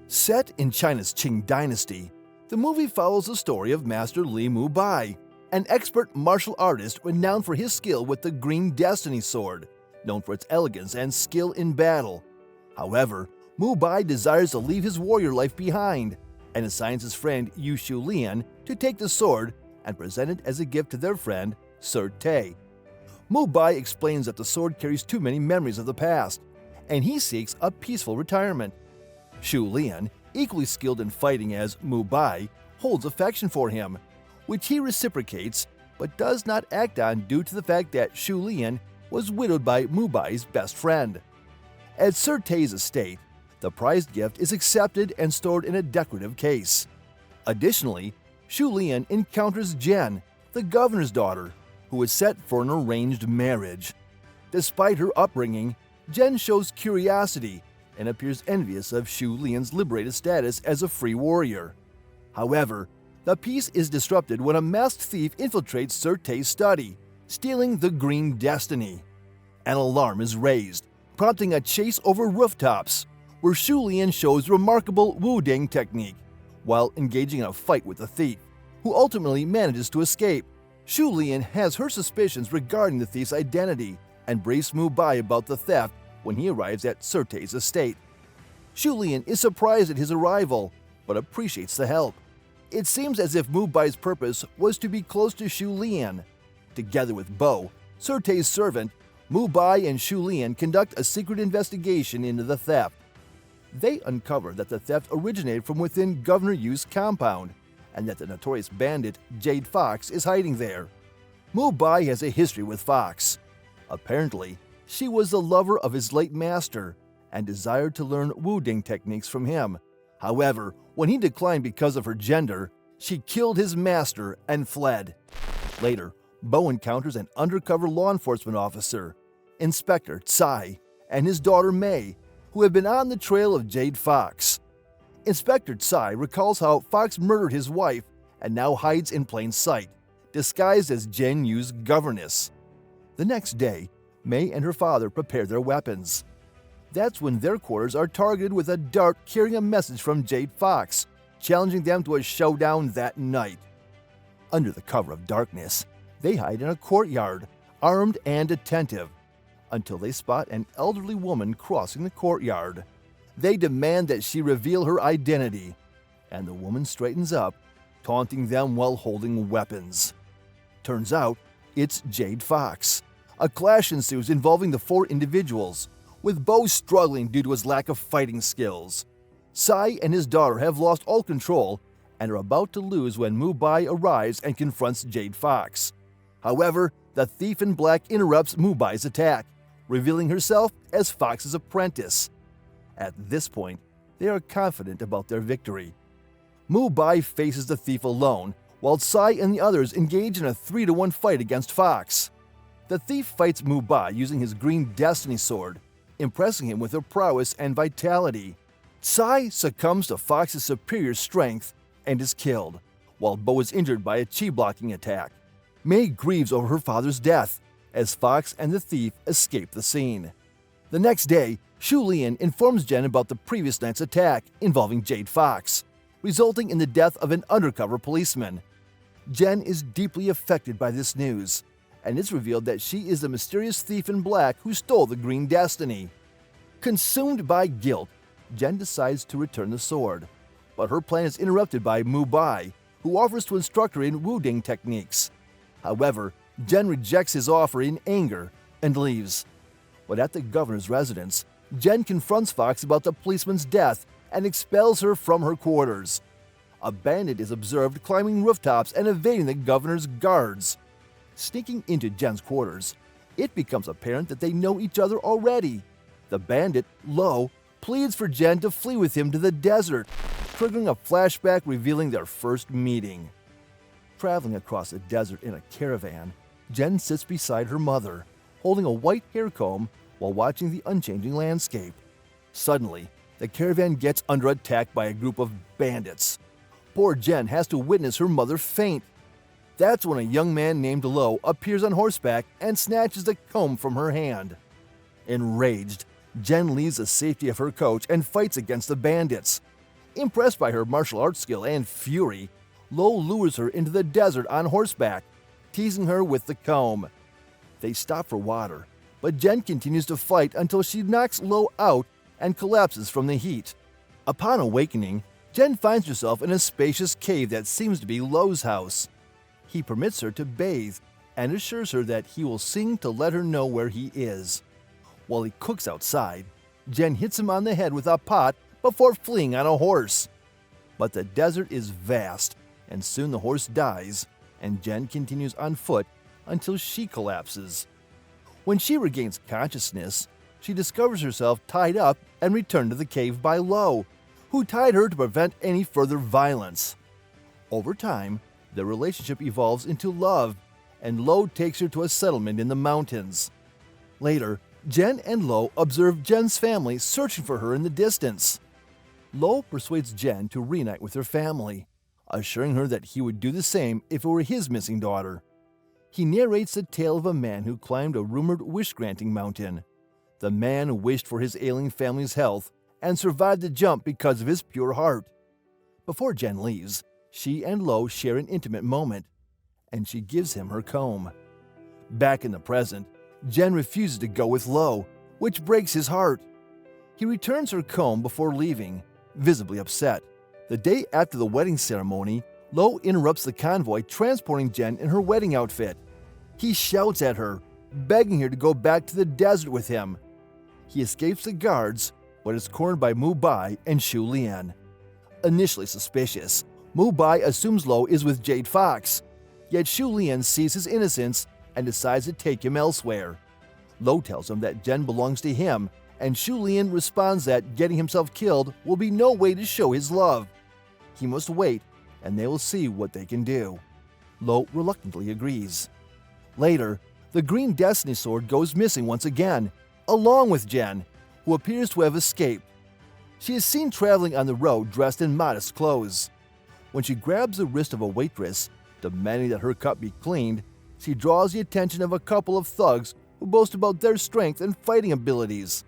Set in China's Qing dynasty, the movie follows the story of Master Li Mubai, an expert martial artist renowned for his skill with the Green Destiny sword, known for its elegance and skill in battle. However, Mubai desires to leave his warrior life behind and assigns his friend Yu Shulian to take the sword and present it as a gift to their friend Sir Tai. Mubai explains that the sword carries too many memories of the past, and he seeks a peaceful retirement. Shulian, equally skilled in fighting as Mubai, holds affection for him, which he reciprocates but does not act on due to the fact that Shulian was widowed by Mubai's best friend. At Sir Tai's estate, the prized gift is accepted and stored in a decorative case. Additionally, Shulian encounters Jen, the governor's daughter, who is set for an arranged marriage. Despite her upbringing, Jen shows curiosity and appears envious of Shulian's liberated status as a free warrior. However, the peace is disrupted when a masked thief infiltrates Sir Tai's study, stealing the Green Destiny. An alarm is raised, prompting a chase over rooftops, where Shulian shows remarkable Wuding technique while engaging in a fight with the thief, who ultimately manages to escape. Shulian has her suspicions regarding the thief's identity and briefs Mubai about the theft when he arrives at Sir Tai's estate. Shulian is surprised at his arrival, but appreciates the help. It seems as if Mubai's purpose was to be close to Shulian. Together with Bo, Sir Tai's servant, Mubai and Shulian conduct a secret investigation into the theft. They uncover that the theft originated from within Governor Yu's compound, and that the notorious bandit Jade Fox is hiding there. Mubai has a history with Fox. Apparently, she was the lover of his late master and desired to learn Wuding techniques from him. However, when he declined because of her gender, she killed his master and fled. Later, Bo encounters an undercover law enforcement officer, Inspector Tsai, and his daughter Mei, who have been on the trail of Jade Fox. Inspector Tsai recalls how Fox murdered his wife and now hides in plain sight, disguised as Jen Yu's governess. The next day, Mei and her father prepare their weapons. That's when their quarters are targeted with a dart carrying a message from Jade Fox, challenging them to a showdown that night. Under the cover of darkness, they hide in a courtyard, armed and attentive, until they spot an elderly woman crossing the courtyard. They demand that she reveal her identity, and the woman straightens up, taunting them while holding weapons. Turns out, it's Jade Fox. A clash ensues involving the four individuals, with Bo struggling due to his lack of fighting skills. Sai and his daughter have lost all control and are about to lose when Mubai arrives and confronts Jade Fox. However, the thief in black interrupts Mubai's attack, revealing herself as Fox's apprentice. At this point, they are confident about their victory. Mubai faces the thief alone, while Sai and the others engage in a 3-to-1 fight against Fox. The thief fights Mubai using his Green Destiny sword, impressing him with her prowess and vitality. Sai succumbs to Fox's superior strength and is killed, while Bo is injured by a chi-blocking attack. Mei grieves over her father's death, as Fox and the thief escape the scene. The next day, Shulian informs Jen about the previous night's attack involving Jade Fox, resulting in the death of an undercover policeman. Jen is deeply affected by this news, and it's revealed that she is the mysterious thief in black who stole the Green Destiny. Consumed by guilt, Jen decides to return the sword, but her plan is interrupted by Mubai, who offers to instruct her in Wuding techniques. However, Jen rejects his offer in anger and leaves. But at the governor's residence, Jen confronts Fox about the policeman's death and expels her from her quarters. A bandit is observed climbing rooftops and evading the governor's guards. Sneaking into Jen's quarters, it becomes apparent that they know each other already. The bandit, Lo, pleads for Jen to flee with him to the desert, triggering a flashback revealing their first meeting. Traveling across the desert in a caravan, Jen sits beside her mother, holding a white hair comb while watching the unchanging landscape. Suddenly, the caravan gets under attack by a group of bandits. Poor Jen has to witness her mother faint. That's when a young man named Lo appears on horseback and snatches the comb from her hand. Enraged, Jen leaves the safety of her coach and fights against the bandits. Impressed by her martial arts skill and fury, Lo lures her into the desert on horseback, teasing her with the comb. They stop for water, but Jen continues to fight until she knocks Lo out and collapses from the heat. Upon awakening, Jen finds herself in a spacious cave that seems to be Lo's house. He permits her to bathe and assures her that he will sing to let her know where he is. While he cooks outside, Jen hits him on the head with a pot before fleeing on a horse. But the desert is vast, and soon the horse dies, and Jen continues on foot until she collapses. When she regains consciousness, she discovers herself tied up and returned to the cave by Lo, who tied her to prevent any further violence. Over time, their relationship evolves into love, and Lo takes her to a settlement in the mountains. Later, Jen and Lo observe Jen's family searching for her in the distance. Lo persuades Jen to reunite with her family, assuring her that he would do the same if it were his missing daughter. He narrates the tale of a man who climbed a rumored wish-granting mountain. The man wished for his ailing family's health and survived the jump because of his pure heart. Before Jen leaves, she and Lo share an intimate moment, and she gives him her comb. Back in the present, Jen refuses to go with Lo, which breaks his heart. He returns her comb before leaving, visibly upset. The day after the wedding ceremony, Lo interrupts the convoy transporting Jen in her wedding outfit. He shouts at her, begging her to go back to the desert with him. He escapes the guards, but is cornered by Mu Bai and Shu Lian. Initially suspicious, Mu Bai assumes Lo is with Jade Fox, yet Shu Lian sees his innocence and decides to take him elsewhere. Lo tells him that Jen belongs to him, and Shu Lian responds that getting himself killed will be no way to show his love. He must wait, and they will see what they can do. Lo reluctantly agrees. Later, the Green Destiny Sword goes missing once again, along with Jen, who appears to have escaped. She is seen traveling on the road dressed in modest clothes. When she grabs the wrist of a waitress, demanding that her cup be cleaned, she draws the attention of a couple of thugs who boast about their strength and fighting abilities.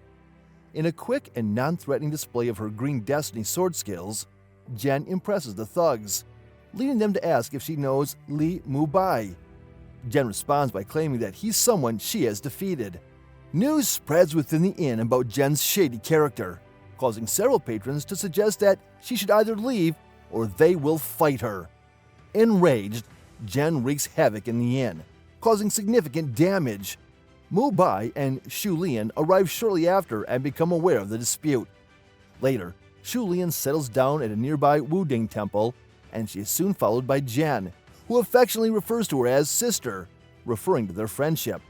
In a quick and non-threatening display of her Green Destiny sword skills, Jen impresses the thugs, leading them to ask if she knows Li Mu Bai. Jen responds by claiming that he's someone she has defeated. News spreads within the inn about Jen's shady character, causing several patrons to suggest that she should either leave or they will fight her. Enraged, Jen wreaks havoc in the inn, causing significant damage. Mu Bai and Shu Lian arrive shortly after and become aware of the dispute. Later, Shu Lian settles down at a nearby Wuding temple, and she is soon followed by Jen, who affectionately refers to her as sister, referring to their friendship.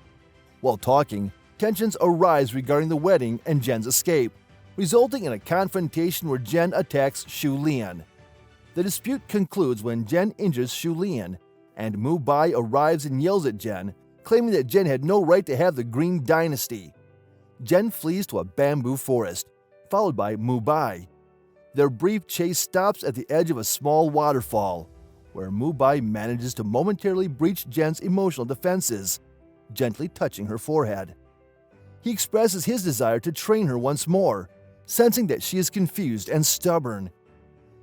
While talking, tensions arise regarding the wedding and Jen's escape, resulting in a confrontation where Jen attacks Shu Lian. The dispute concludes when Jen injures Shu Lian, and Mu Bai arrives and yells at Jen, claiming that Jen had no right to have the Green Dynasty. Jen flees to a bamboo forest, followed by Mu Bai. Their brief chase stops at the edge of a small waterfall, where Mu Bai manages to momentarily breach Jen's emotional defenses, gently touching her forehead. He expresses his desire to train her once more, sensing that she is confused and stubborn.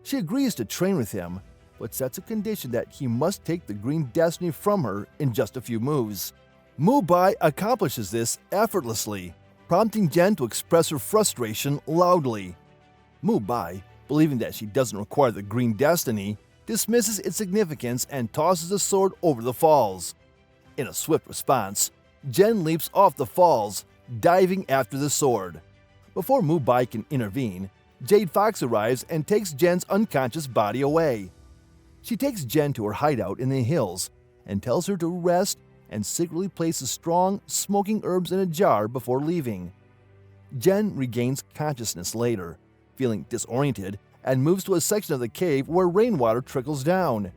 She agrees to train with him, but sets a condition that he must take the Green Destiny from her in just a few moves. Mu Bai accomplishes this effortlessly, prompting Jen to express her frustration loudly. Mu Bai, believing that she doesn't require the Green Destiny, dismisses its significance and tosses the sword over the falls. In a swift response, Jen leaps off the falls, diving after the sword. Before Mu Bai can intervene, Jade Fox arrives and takes Jen's unconscious body away. She takes Jen to her hideout in the hills and tells her to rest and secretly places strong, smoking herbs in a jar before leaving. Jen regains consciousness later, feeling disoriented, and moves to a section of the cave where rainwater trickles down.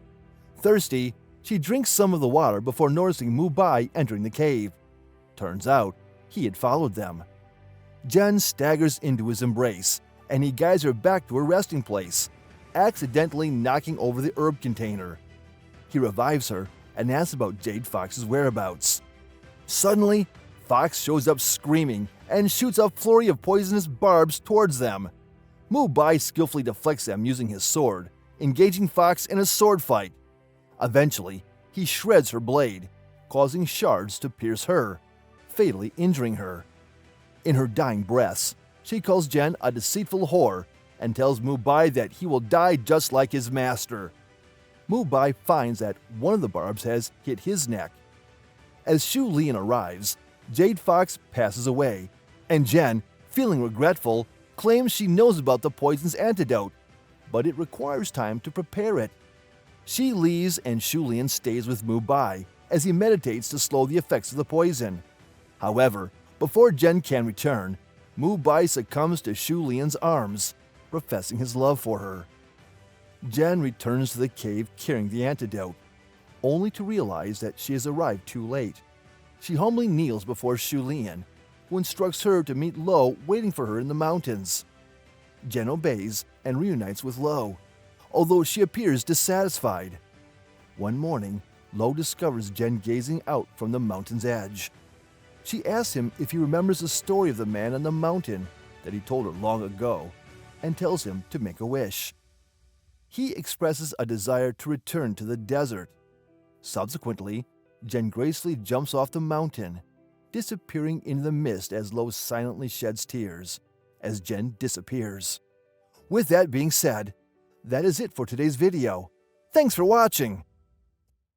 Thirsty, she drinks some of the water before noticing Mu Bai entering the cave. Turns out, he had followed them. Jen staggers into his embrace, and he guides her back to her resting place, accidentally knocking over the herb container. He revives her and asks about Jade Fox's whereabouts. Suddenly, Fox shows up screaming and shoots a flurry of poisonous barbs towards them. Mu Bai skillfully deflects them using his sword, engaging Fox in a sword fight. Eventually, he shreds her blade, causing shards to pierce her, fatally injuring her. In her dying breaths, she calls Jen a deceitful whore and tells Mu Bai that he will die just like his master. Mu Bai finds that one of the barbs has hit his neck. As Shu Lian arrives, Jade Fox passes away, and Jen, feeling regretful, claims she knows about the poison's antidote, but it requires time to prepare it. She leaves and Shu Lian stays with Mu Bai as he meditates to slow the effects of the poison. However, before Jen can return, Mu Bai succumbs to Shu Lian's arms, professing his love for her. Jen returns to the cave carrying the antidote, only to realize that she has arrived too late. She humbly kneels before Shu Lian, who instructs her to meet Lo waiting for her in the mountains. Jen obeys and reunites with Lo, although she appears dissatisfied. One morning, Lo discovers Jen gazing out from the mountain's edge. She asks him if he remembers the story of the man on the mountain that he told her long ago, and tells him to make a wish. He expresses a desire to return to the desert. Subsequently, Jen gracefully jumps off the mountain, disappearing into the mist as Lo silently sheds tears as Jen disappears. With that being said, that is it for today's video. Thanks for watching!